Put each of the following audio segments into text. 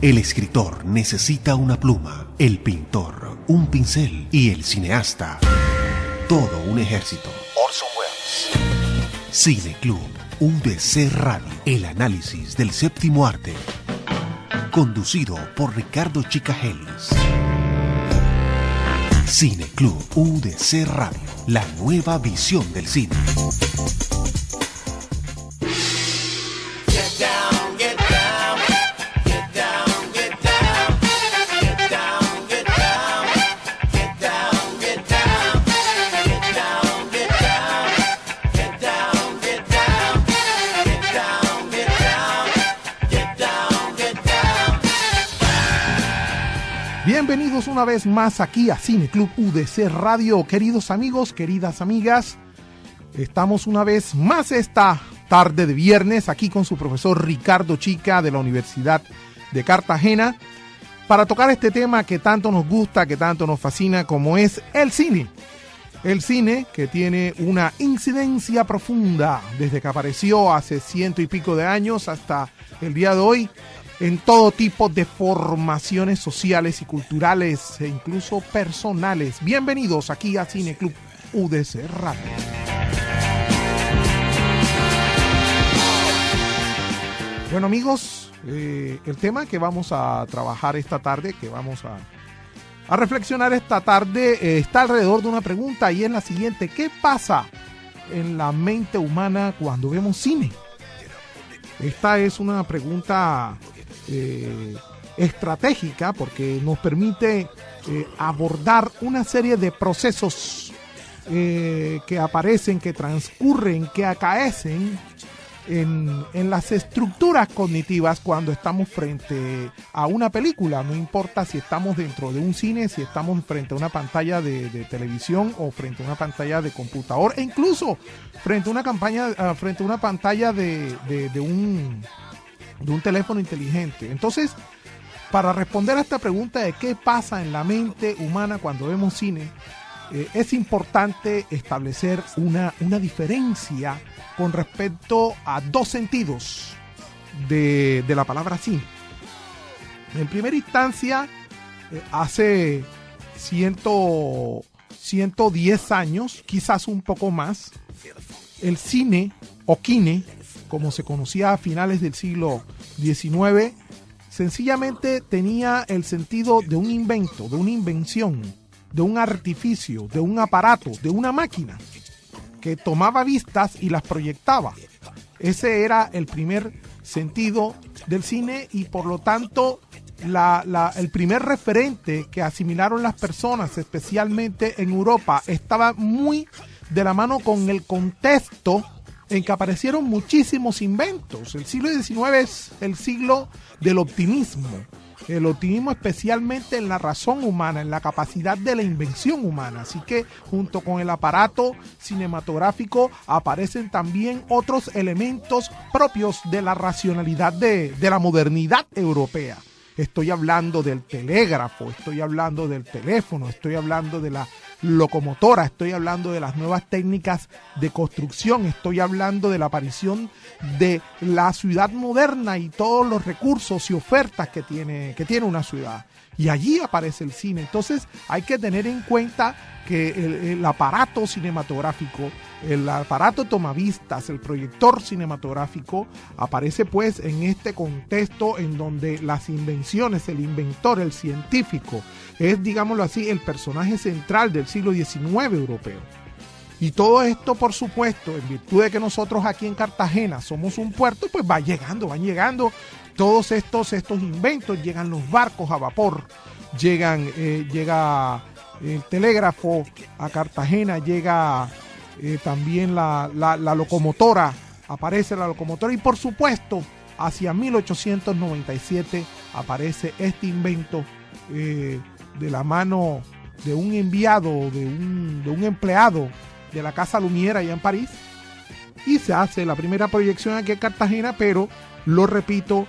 El escritor necesita una pluma, el pintor un pincel y el cineasta todo un ejército. Orson Welles. Cine Club UDC Radio. El análisis del séptimo arte. Conducido por Ricardo Chicagelis. Cine Club UDC Radio. La nueva visión del cine. Bienvenidos una vez más aquí a Cine Club UDC Radio, queridos amigos, queridas amigas. Estamos una vez más esta tarde de viernes aquí con su profesor Ricardo Chica de la Universidad de Cartagena para tocar este tema que tanto nos gusta, que tanto nos fascina, como es el cine. El cine que tiene una incidencia profunda desde que apareció hace 100 y pico de años hasta el día de hoy, en todo tipo de formaciones sociales y culturales e incluso personales. Bienvenidos aquí a Cine Club UDC Radio. Bueno amigos, el tema que vamos a trabajar esta tarde, que vamos a reflexionar esta tarde, está alrededor de una pregunta y es la siguiente: ¿qué pasa en la mente humana cuando vemos cine? Esta es una pregunta estratégica porque nos permite abordar una serie de procesos que aparecen, que transcurren, que acaecen en las estructuras cognitivas cuando estamos frente a una película. No importa si estamos dentro de un cine, si estamos frente a una pantalla de televisión o frente a una pantalla de computador, e incluso frente a una pantalla de un teléfono inteligente. Entonces, para responder a esta pregunta de qué pasa en la mente humana cuando vemos cine, es importante establecer una diferencia con respecto a dos sentidos de la palabra cine. En primera instancia, hace 110 años, quizás un poco más, el cine o kine, como se conocía a finales del siglo XIX, sencillamente tenía el sentido de un invento, de una invención, de un artificio, de un aparato, de una máquina que tomaba vistas y las proyectaba. Ese era el primer sentido del cine y por lo tanto el primer referente que asimilaron las personas, especialmente en Europa, estaba muy de la mano con el contexto en que aparecieron muchísimos inventos. El siglo XIX es el siglo del optimismo. El optimismo especialmente en la razón humana, en la capacidad de la invención humana. Así que junto con el aparato cinematográfico aparecen también otros elementos propios de la racionalidad de la modernidad europea. Estoy hablando del telégrafo, estoy hablando del teléfono, estoy hablando de la locomotora, estoy hablando de las nuevas técnicas de construcción, estoy hablando de la aparición de la ciudad moderna y todos los recursos y ofertas que tiene una ciudad. Y allí aparece el cine. Entonces hay que tener en cuenta que el aparato cinematográfico, el aparato tomavistas, el proyector cinematográfico aparece pues en este contexto en donde las invenciones, el inventor, el científico es, digámoslo así, el personaje central del siglo XIX europeo. Y todo esto, por supuesto, en virtud de que nosotros aquí en Cartagena somos un puerto, pues van llegando todos estos inventos. Llegan los barcos a vapor, llega el telégrafo a Cartagena, llega también la locomotora, aparece la locomotora y por supuesto hacia 1897 aparece este invento de la mano de un enviado, de un empleado de la Casa Lumière allá en París, y se hace la primera proyección aquí en Cartagena, pero lo repito,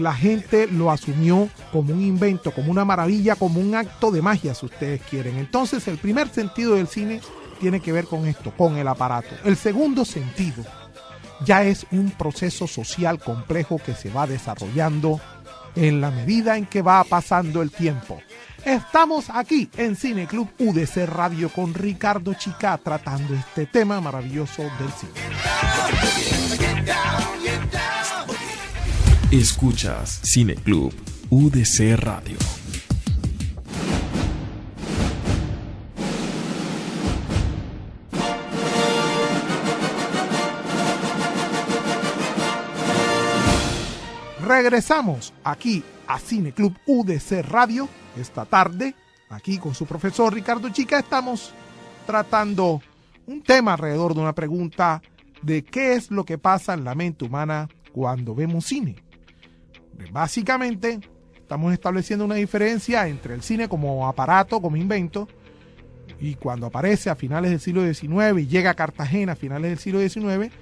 la gente lo asumió como un invento, como una maravilla, como un acto de magia, si ustedes quieren. Entonces el primer sentido del cine tiene que ver con esto, con el aparato. El segundo sentido ya es un proceso social complejo que se va desarrollando en la medida en que va pasando el tiempo. Estamos aquí en Cine Club UDC Radio con Ricardo Chica tratando este tema maravilloso del cine. Escuchas Cine Club UDC Radio. Regresamos aquí a Cine Club UDC Radio. Esta tarde, aquí con su profesor Ricardo Chica, estamos tratando un tema alrededor de una pregunta de qué es lo que pasa en la mente humana cuando vemos cine. Básicamente, estamos estableciendo una diferencia entre el cine como aparato, como invento, y cuando aparece a finales del siglo XIX y llega a Cartagena a finales del siglo XIX,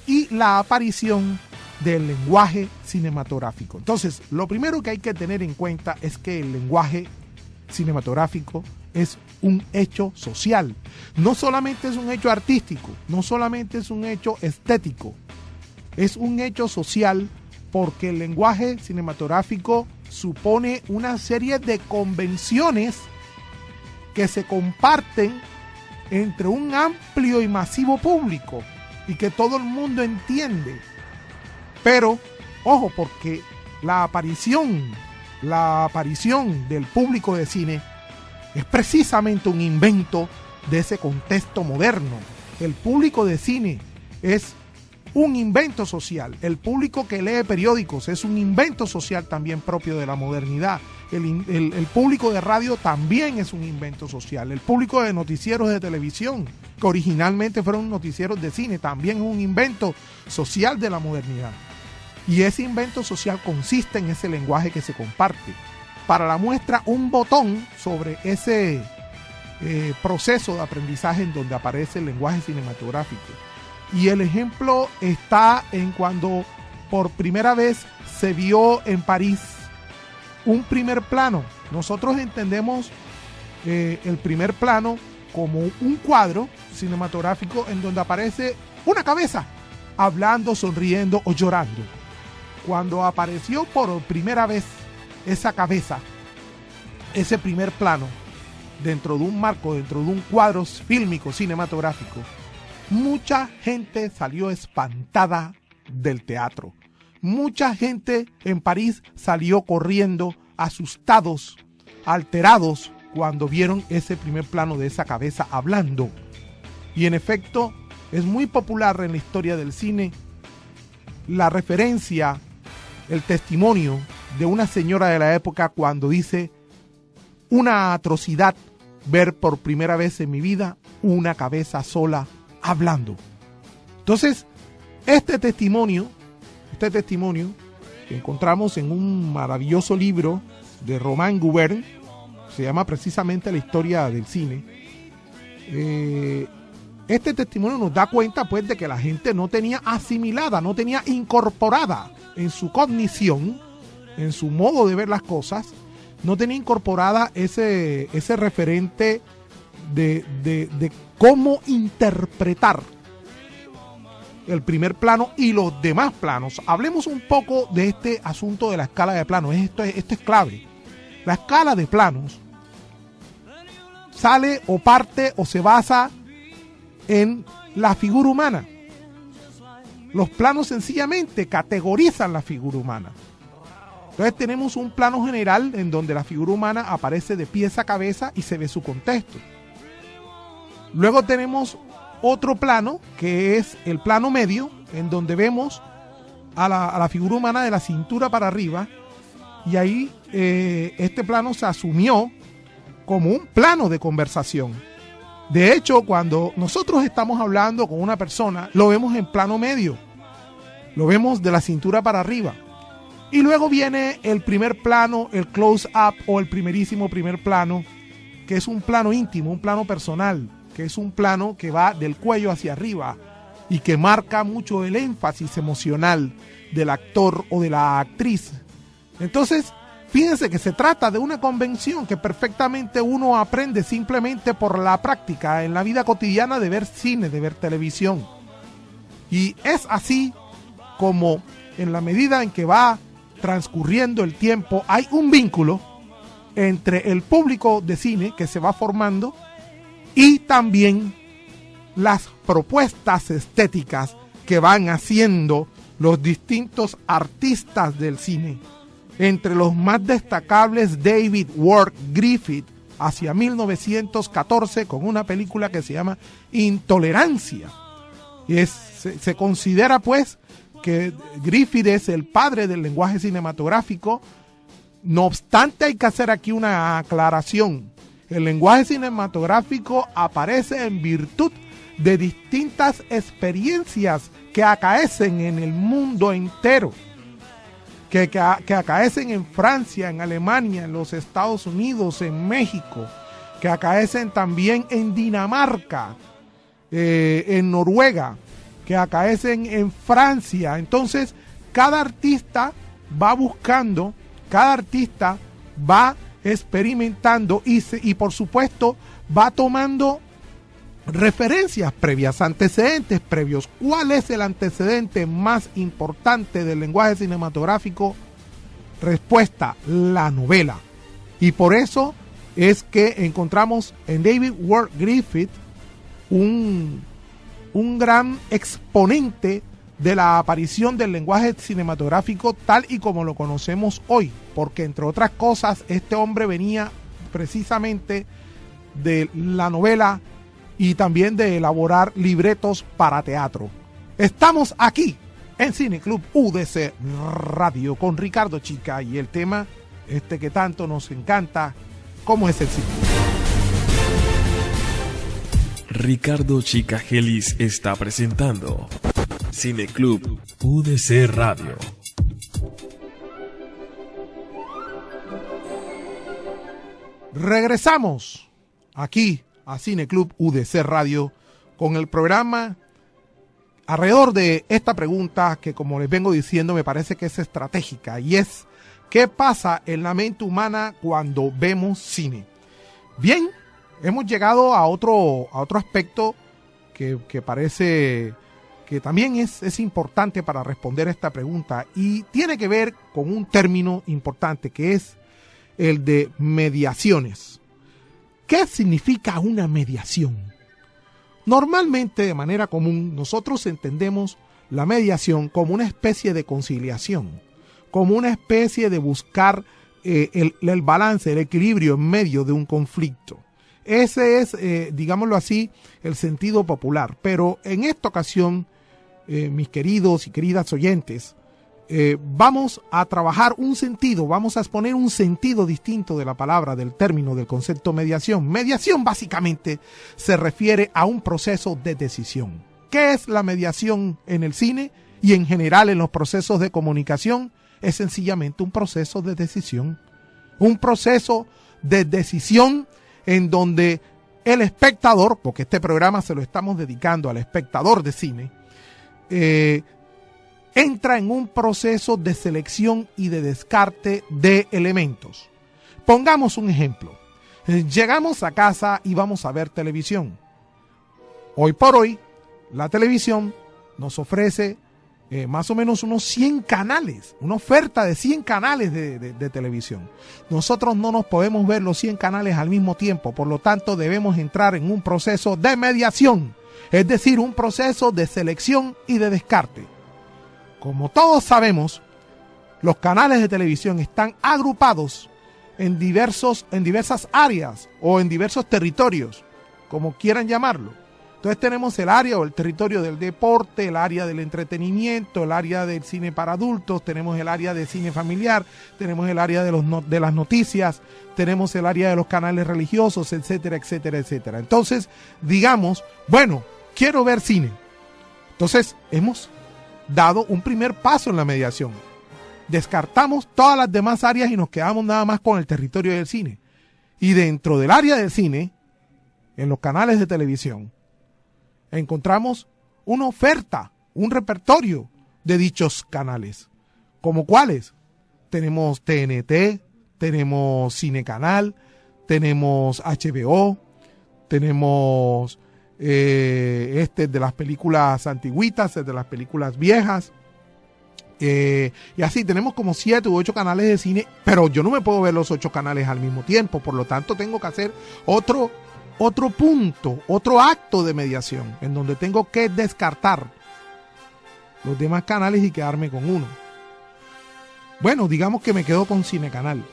y la aparición del lenguaje cinematográfico. Entonces, lo primero que hay que tener en cuenta es que el lenguaje cinematográfico es un hecho social. No solamente es un hecho artístico, no solamente es un hecho estético, es un hecho social porque el lenguaje cinematográfico supone una serie de convenciones que se comparten entre un amplio y masivo público y que todo el mundo entiende. Pero, ojo, porque la aparición del público de cine es precisamente un invento de ese contexto moderno. El público de cine es un invento social. El público que lee periódicos es un invento social también propio de la modernidad. El público de radio también es un invento social. El público de noticieros de televisión, que originalmente fueron noticieros de cine, también es un invento social de la modernidad. Y ese invento social consiste en ese lenguaje que se comparte. Para la muestra, un botón sobre ese proceso de aprendizaje en donde aparece el lenguaje cinematográfico. Y el ejemplo está en cuando por primera vez se vio en París un primer plano. Nosotros entendemos el primer plano como un cuadro cinematográfico en donde aparece una cabeza hablando, sonriendo o llorando. Cuando apareció por primera vez esa cabeza, ese primer plano, dentro de un marco, dentro de un cuadro fílmico, cinematográfico, mucha gente salió espantada del teatro. Mucha gente en París salió corriendo, asustados, alterados, cuando vieron ese primer plano de esa cabeza hablando. Y en efecto, es muy popular en la historia del cine la referencia, el testimonio de una señora de la época cuando dice: una atrocidad ver por primera vez en mi vida una cabeza sola hablando. Entonces, este testimonio que encontramos en un maravilloso libro de Romain Gubern, se llama precisamente La historia del cine. Este testimonio nos da cuenta pues de que la gente no tenía asimilada, no tenía incorporada en su cognición, en su modo de ver las cosas, no tenía incorporada ese referente de cómo interpretar el primer plano y los demás planos. Hablemos un poco de este asunto de la escala de planos. Esto es clave. La escala de planos sale o parte o se basa en la figura humana. Los planos sencillamente categorizan la figura humana. Entonces tenemos un plano general en donde la figura humana aparece de pies a cabeza y se ve su contexto. Luego tenemos otro plano que es el plano medio, en donde vemos a la figura humana de la cintura para arriba, y ahí este plano se asumió como un plano de conversación. De hecho, cuando nosotros estamos hablando con una persona, lo vemos en plano medio, lo vemos de la cintura para arriba. Y luego viene el primer plano, el close-up o el primerísimo primer plano, que es un plano íntimo, un plano personal, que es un plano que va del cuello hacia arriba y que marca mucho el énfasis emocional del actor o de la actriz. Entonces, fíjense que se trata de una convención que perfectamente uno aprende simplemente por la práctica en la vida cotidiana de ver cine, de ver televisión. Y es así como, en la medida en que va transcurriendo el tiempo, hay un vínculo entre el público de cine que se va formando y también las propuestas estéticas que van haciendo los distintos artistas del cine. Entre los más destacables, David Ward Griffith, hacia 1914, con una película que se llama Intolerancia. Y se considera pues que Griffith es el padre del lenguaje cinematográfico. No obstante, hay que hacer aquí una aclaración. El lenguaje cinematográfico aparece en virtud de distintas experiencias que acaecen en el mundo entero, que acaecen en Francia, en Alemania, en los Estados Unidos, en México, que acaecen también en Dinamarca, en Noruega, que acaecen en Francia. Entonces, cada artista va buscando, cada artista va experimentando y por supuesto va tomando referencias previas, antecedentes previos. ¿Cuál es el antecedente más importante del lenguaje cinematográfico? Respuesta: la novela. Y por eso es que encontramos en David Ward Griffith un gran exponente de la aparición del lenguaje cinematográfico tal y como lo conocemos hoy, porque entre otras cosas este hombre venía precisamente de la novela y también de elaborar libretos para teatro. Estamos aquí en Cine Club UDC Radio con Ricardo Chica y el tema que tanto nos encanta, ¿cómo es el cine? Ricardo Chica Gelis está presentando Cine Club UDC Radio. Regresamos aquí a Cine Club UDC Radio con el programa alrededor de esta pregunta que, como les vengo diciendo, me parece que es estratégica, y es: ¿qué pasa en la mente humana cuando vemos cine? Bien, hemos llegado a otro aspecto que parece que también es importante para responder esta pregunta, y tiene que ver con un término importante que es el de mediaciones. ¿Qué significa una mediación? Normalmente, de manera común, nosotros entendemos la mediación como una especie de conciliación, como una especie de buscar el balance, el equilibrio en medio de un conflicto. Ese es, digámoslo así, el sentido popular. Pero en esta ocasión, mis queridos y queridas oyentes, vamos a trabajar un sentido, vamos a exponer un sentido distinto de la palabra, del término, del concepto mediación. Mediación básicamente se refiere a un proceso de decisión. ¿Qué es la mediación en el cine y en general en los procesos de comunicación? Es sencillamente un proceso de decisión. Un proceso de decisión en donde el espectador, porque este programa se lo estamos dedicando al espectador de cine, entra en un proceso de selección y de descarte de elementos. Pongamos un ejemplo. Llegamos a casa y vamos a ver televisión. Hoy por hoy, la televisión nos ofrece más o menos unos 100 canales, una oferta de 100 canales de televisión. Nosotros no nos podemos ver los 100 canales al mismo tiempo, por lo tanto debemos entrar en un proceso de mediación, es decir, un proceso de selección y de descarte. Como todos sabemos, los canales de televisión están agrupados en diversas áreas o en diversos territorios, como quieran llamarlo. Entonces tenemos el área o el territorio del deporte, el área del entretenimiento, el área del cine para adultos, tenemos el área de cine familiar, tenemos el área de las noticias, tenemos el área de los canales religiosos, etcétera, etcétera, etcétera. Entonces, digamos, bueno, quiero ver cine. Entonces, hemos dado un primer paso en la mediación. Descartamos todas las demás áreas y nos quedamos nada más con el territorio del cine. Y dentro del área del cine, en los canales de televisión, encontramos una oferta, un repertorio de dichos canales. ¿Como cuáles? Tenemos TNT, tenemos Cine Canal, tenemos HBO, tenemos de las películas antigüitas, de las películas viejas, Y así tenemos como 7 u 8 canales de cine, pero yo no me puedo ver los 8 canales al mismo tiempo, por lo tanto tengo que hacer otro punto, otro acto de mediación, en donde tengo que descartar los demás canales y quedarme con uno. Bueno, digamos que me quedo con Cinecanal.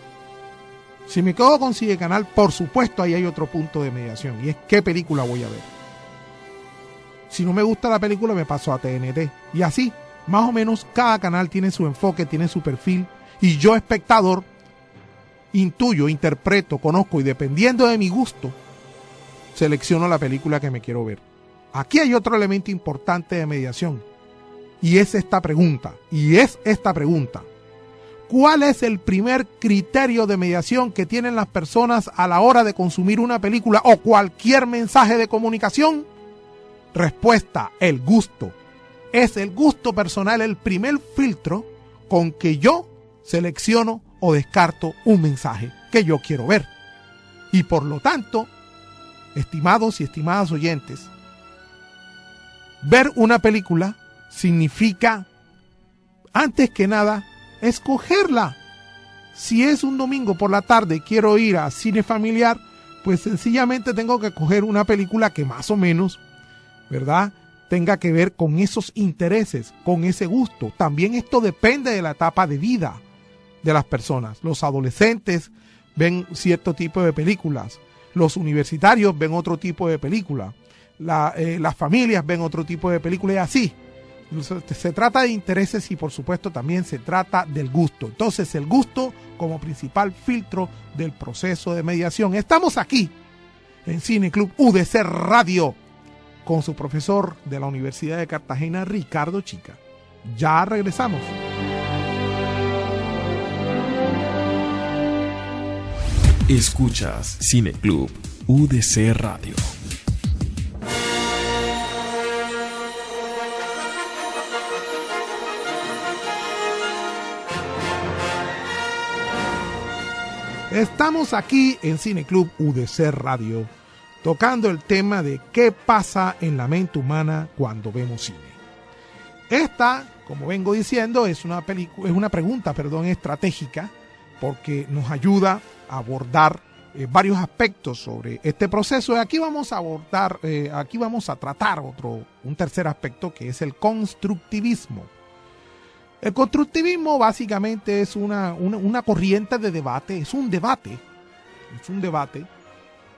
Si me quedo con Cinecanal, por supuesto ahí hay otro punto de mediación, y es qué película voy a ver. Si no me gusta la película, me paso a TNT, y así. Más o menos cada canal tiene su enfoque, tiene su perfil, y yo, espectador, intuyo, interpreto, conozco, y dependiendo de mi gusto, selecciono la película que me quiero ver. Aquí hay otro elemento importante de mediación, y es esta pregunta. ¿Cuál es el primer criterio de mediación que tienen las personas a la hora de consumir una película o cualquier mensaje de comunicación? Respuesta: el gusto. Es el gusto personal el primer filtro con que yo selecciono o descarto un mensaje que yo quiero ver. Y por lo tanto, estimados y estimadas oyentes, ver una película significa, antes que nada, escogerla. Si es un domingo por la tarde y quiero ir a cine familiar, pues sencillamente tengo que escoger una película que más o menos, ¿verdad?, tenga que ver con esos intereses, con ese gusto. También esto depende de la etapa de vida de las personas. Los adolescentes ven cierto tipo de películas, los universitarios ven otro tipo de película, las familias ven otro tipo de película, y así. Se trata de intereses y por supuesto también se trata del gusto. Entonces, el gusto como principal filtro del proceso de mediación. Estamos aquí en Cine Club UDC Radio con su profesor de la Universidad de Cartagena, Ricardo Chica. Ya regresamos. Escuchas Cine Club UDC Radio. Estamos aquí en Cine Club UDC Radio, tocando el tema de qué pasa en la mente humana cuando vemos cine. Esta, como vengo diciendo, es una pregunta estratégica, porque nos ayuda a abordar varios aspectos sobre este proceso. Y aquí vamos a tratar un tercer aspecto, que es el constructivismo. El constructivismo básicamente es una corriente de debate, es un debate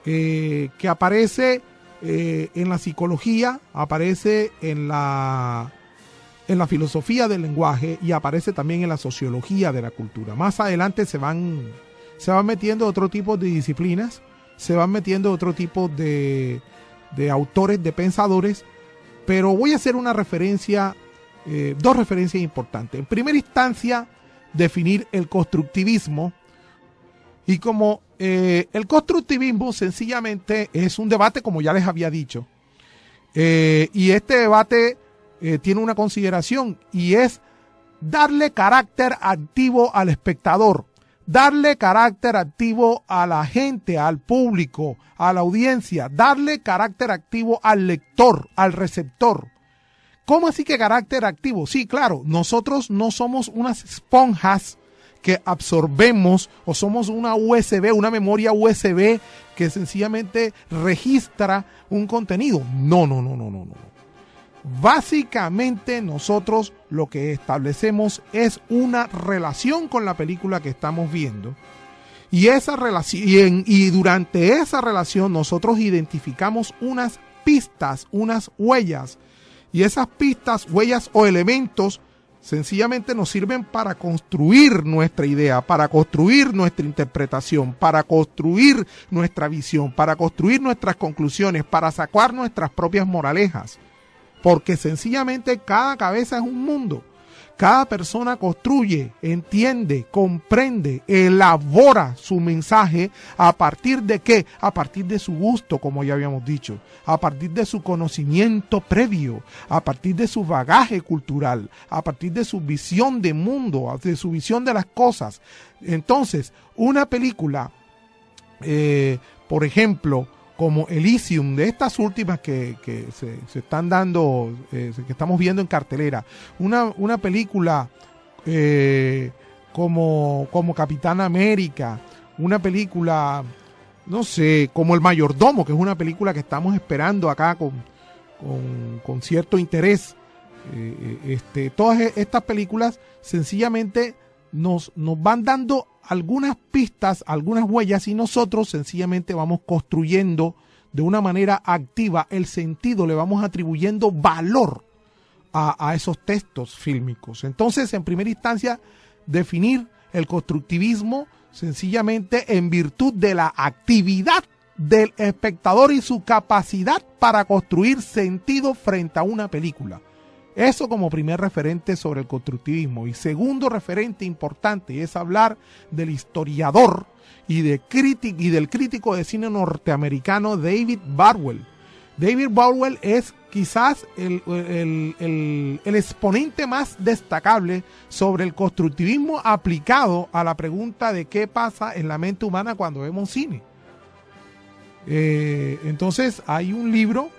que aparece en la psicología, aparece en la filosofía del lenguaje y aparece también en la sociología de la cultura. Más adelante se van metiendo otro tipo de disciplinas, se van metiendo otro tipo de autores, de pensadores, pero voy a hacer una referencia, dos referencias importantes. En primera instancia, definir el constructivismo, y como el constructivismo sencillamente es un debate, como ya les había dicho, y este debate tiene una consideración, y es darle carácter activo al espectador, darle carácter activo a la gente, al público, a la audiencia, darle carácter activo al lector, al receptor. ¿Cómo así que carácter activo? Sí, claro, nosotros no somos unas esponjas que absorbemos, o somos una USB, una memoria USB que sencillamente registra un contenido. No. Básicamente nosotros lo que establecemos es una relación con la película que estamos viendo, y esa relación, y durante esa relación nosotros identificamos unas pistas, unas huellas, y esas pistas, huellas o elementos sencillamente nos sirven para construir nuestra idea, para construir nuestra interpretación, para construir nuestra visión, para construir nuestras conclusiones, para sacar nuestras propias moralejas. Porque sencillamente cada cabeza es un mundo. Cada persona construye, entiende, comprende, elabora su mensaje a partir de ¿qué? A partir de su gusto, como ya habíamos dicho, a partir de su conocimiento previo, a partir de su bagaje cultural, a partir de su visión de mundo, de su visión de las cosas. Entonces, una película, por ejemplo, como Elysium, de estas últimas que se están dando, que estamos viendo en cartelera, una película como Capitán América, una película, no sé, como El Mayordomo, que es una película que estamos esperando acá con cierto interés. Todas estas películas sencillamente nos van dando algunas pistas, algunas huellas, y nosotros sencillamente vamos construyendo de una manera activa el sentido, le vamos atribuyendo valor a esos textos fílmicos. Entonces, en primera instancia, definir el constructivismo sencillamente en virtud de la actividad del espectador y su capacidad para construir sentido frente a una película. Eso como primer referente sobre el constructivismo. Y segundo referente importante es hablar del historiador y del crítico de cine norteamericano David Bardwell. David Bardwell es quizás el exponente más destacable sobre el constructivismo aplicado a la pregunta de qué pasa en la mente humana cuando vemos cine. Entonces hay un libro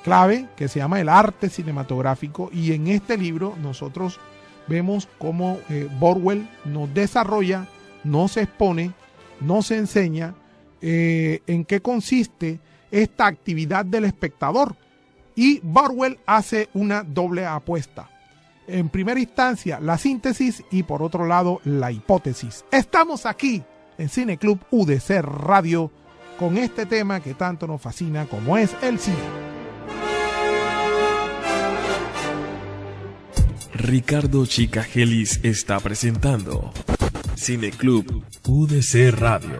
clave que se llama El arte cinematográfico, y en este libro nosotros vemos cómo Bardwell nos desarrolla, nos expone, nos enseña en qué consiste esta actividad del espectador, y Bardwell hace una doble apuesta. En primera instancia la síntesis y por otro lado la hipótesis. Estamos aquí en Cine Club UDC Radio con este tema que tanto nos fascina como es el cine. Ricardo Chicagelis está presentando Cine Club UDC Radio.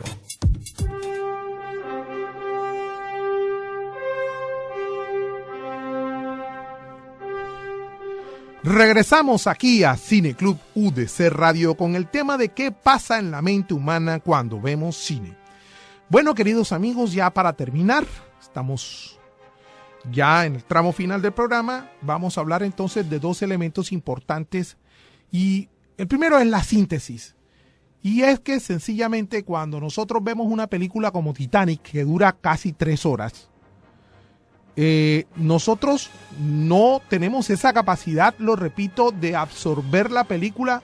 Regresamos aquí a Cine Club UDC Radio con el tema de qué pasa en la mente humana cuando vemos cine. Bueno, queridos amigos, ya para terminar, estamos ya en el tramo final del programa. Vamos a hablar entonces de dos elementos importantes, y el primero es la síntesis. Y es que sencillamente cuando nosotros vemos una película como Titanic, que dura casi 3 horas, nosotros no tenemos esa capacidad, lo repito, de absorber la película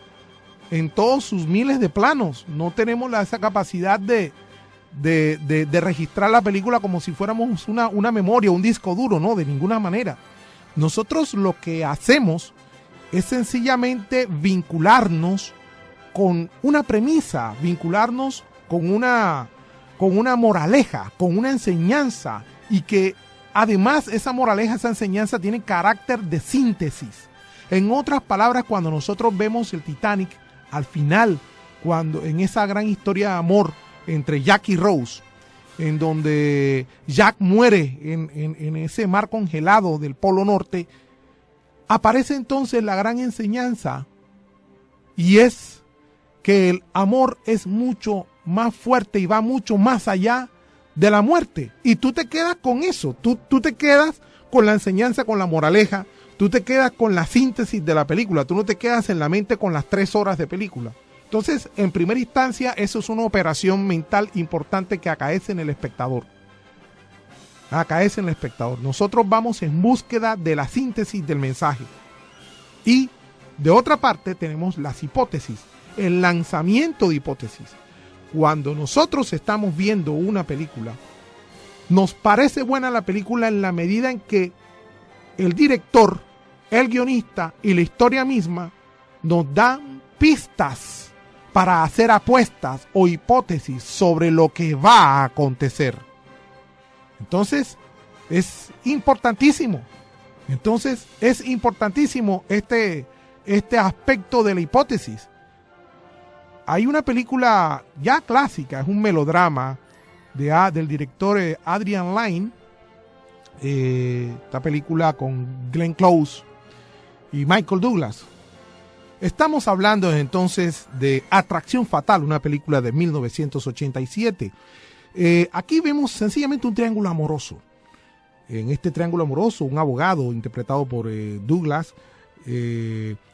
en todos sus miles de planos. No tenemos esa capacidad de registrar la película como si fuéramos una memoria, un disco duro, no, de ninguna manera. Nosotros lo que hacemos es sencillamente vincularnos con una premisa, vincularnos con una moraleja, con una enseñanza, y que además esa moraleja, esa enseñanza tiene carácter de síntesis. En otras palabras, cuando nosotros vemos el Titanic, al final, cuando en esa gran historia de amor entre Jack y Rose, en donde Jack muere en ese mar congelado del Polo Norte, aparece entonces la gran enseñanza, y es que el amor es mucho más fuerte y va mucho más allá de la muerte. Y tú te quedas con eso, tú te quedas con la enseñanza, con la moraleja, tú te quedas con la síntesis de la película, tú no te quedas en la mente con las 3 horas de película. Entonces, en primera instancia, eso es una operación mental importante que acaece en el espectador. Acaece en el espectador. Nosotros vamos en búsqueda de la síntesis del mensaje. Y de otra parte tenemos las hipótesis, el lanzamiento de hipótesis. Cuando nosotros estamos viendo una película, nos parece buena la película en la medida en que el director, el guionista y la historia misma nos dan pistas para hacer apuestas o hipótesis sobre lo que va a acontecer. Entonces, es importantísimo. Este aspecto de la hipótesis. Hay una película ya clásica, es un melodrama del director Adrian Lyne. Esta película con Glenn Close y Michael Douglas. Estamos hablando entonces de Atracción Fatal, una película de 1987. Aquí vemos sencillamente un triángulo amoroso. En este triángulo amoroso, un abogado interpretado por Douglas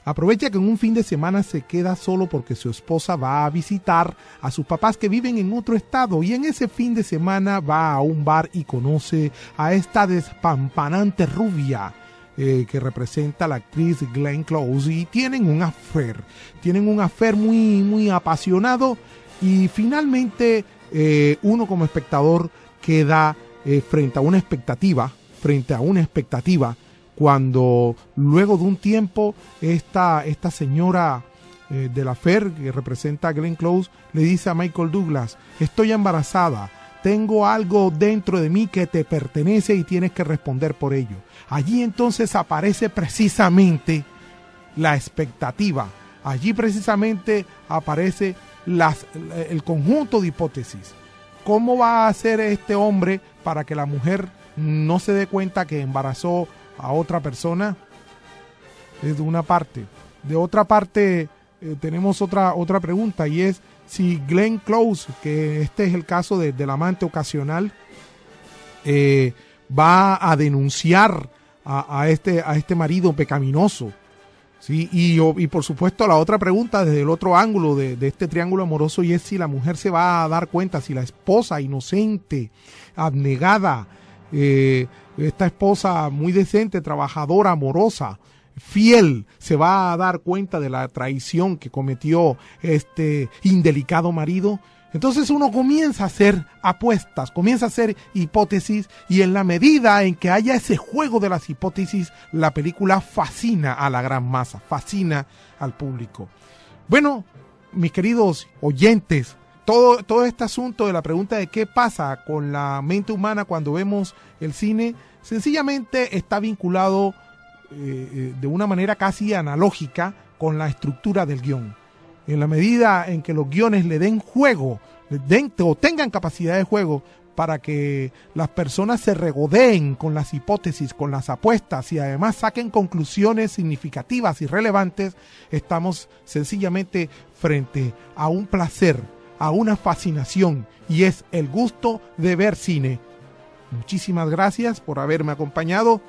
aprovecha que en un fin de semana se queda solo porque su esposa va a visitar a sus papás que viven en otro estado, y en ese fin de semana va a un bar y conoce a esta despampanante rubia que representa la actriz Glenn Close, y tienen un affair muy, muy apasionado, y finalmente uno como espectador queda frente a una expectativa, cuando luego de un tiempo esta señora de la affair que representa a Glenn Close le dice a Michael Douglas: estoy embarazada, tengo algo dentro de mí que te pertenece y tienes que responder por ello. Allí entonces aparece precisamente la expectativa, allí precisamente aparece el conjunto de hipótesis. ¿Cómo va a hacer este hombre para que la mujer no se dé cuenta que embarazó a otra persona? Es de una parte. De otra parte, tenemos otra pregunta, y es si Glenn Close, que este es el caso del amante ocasional, va a denunciar a este marido pecaminoso. Sí, y por supuesto la otra pregunta desde el otro ángulo de este triángulo amoroso, y es si la mujer se va a dar cuenta, si la esposa inocente, abnegada, esta esposa muy decente, trabajadora, amorosa, fiel, se va a dar cuenta de la traición que cometió este indelicado marido. Entonces uno comienza a hacer apuestas, comienza a hacer hipótesis, y en la medida en que haya ese juego de las hipótesis, la película fascina a la gran masa, fascina al público. Bueno, mis queridos oyentes, todo este asunto de la pregunta de qué pasa con la mente humana cuando vemos el cine, sencillamente está vinculado de una manera casi analógica con la estructura del guión. En la medida en que los guiones le den juego, o tengan capacidad de juego, para que las personas se regodeen con las hipótesis, con las apuestas, y además saquen conclusiones significativas y relevantes, estamos sencillamente frente a un placer, a una fascinación, y es el gusto de ver cine. Muchísimas gracias por haberme acompañado.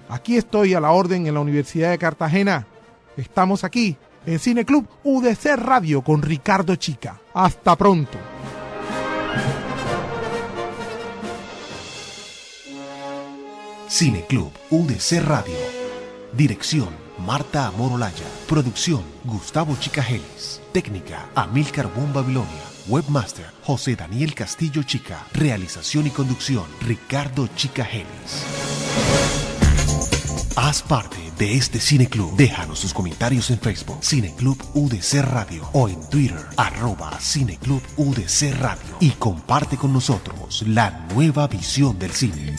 Aquí estoy a la orden en la Universidad de Cartagena. Estamos aquí en Cine Club UDC Radio con Ricardo Chica. Hasta pronto. Cine Club UDC Radio. Dirección: Marta Amor Olaya. Producción: Gustavo Chicagelis. Técnica: Amílcar Boom Babilonia. Webmaster: José Daniel Castillo Chica. Realización y conducción: Ricardo Chicagelis. Haz parte de este Cine Club. Déjanos sus comentarios en Facebook, Cine Club UDC Radio, o en Twitter, @Cine Club UDC Radio, y comparte con nosotros la nueva visión del cine.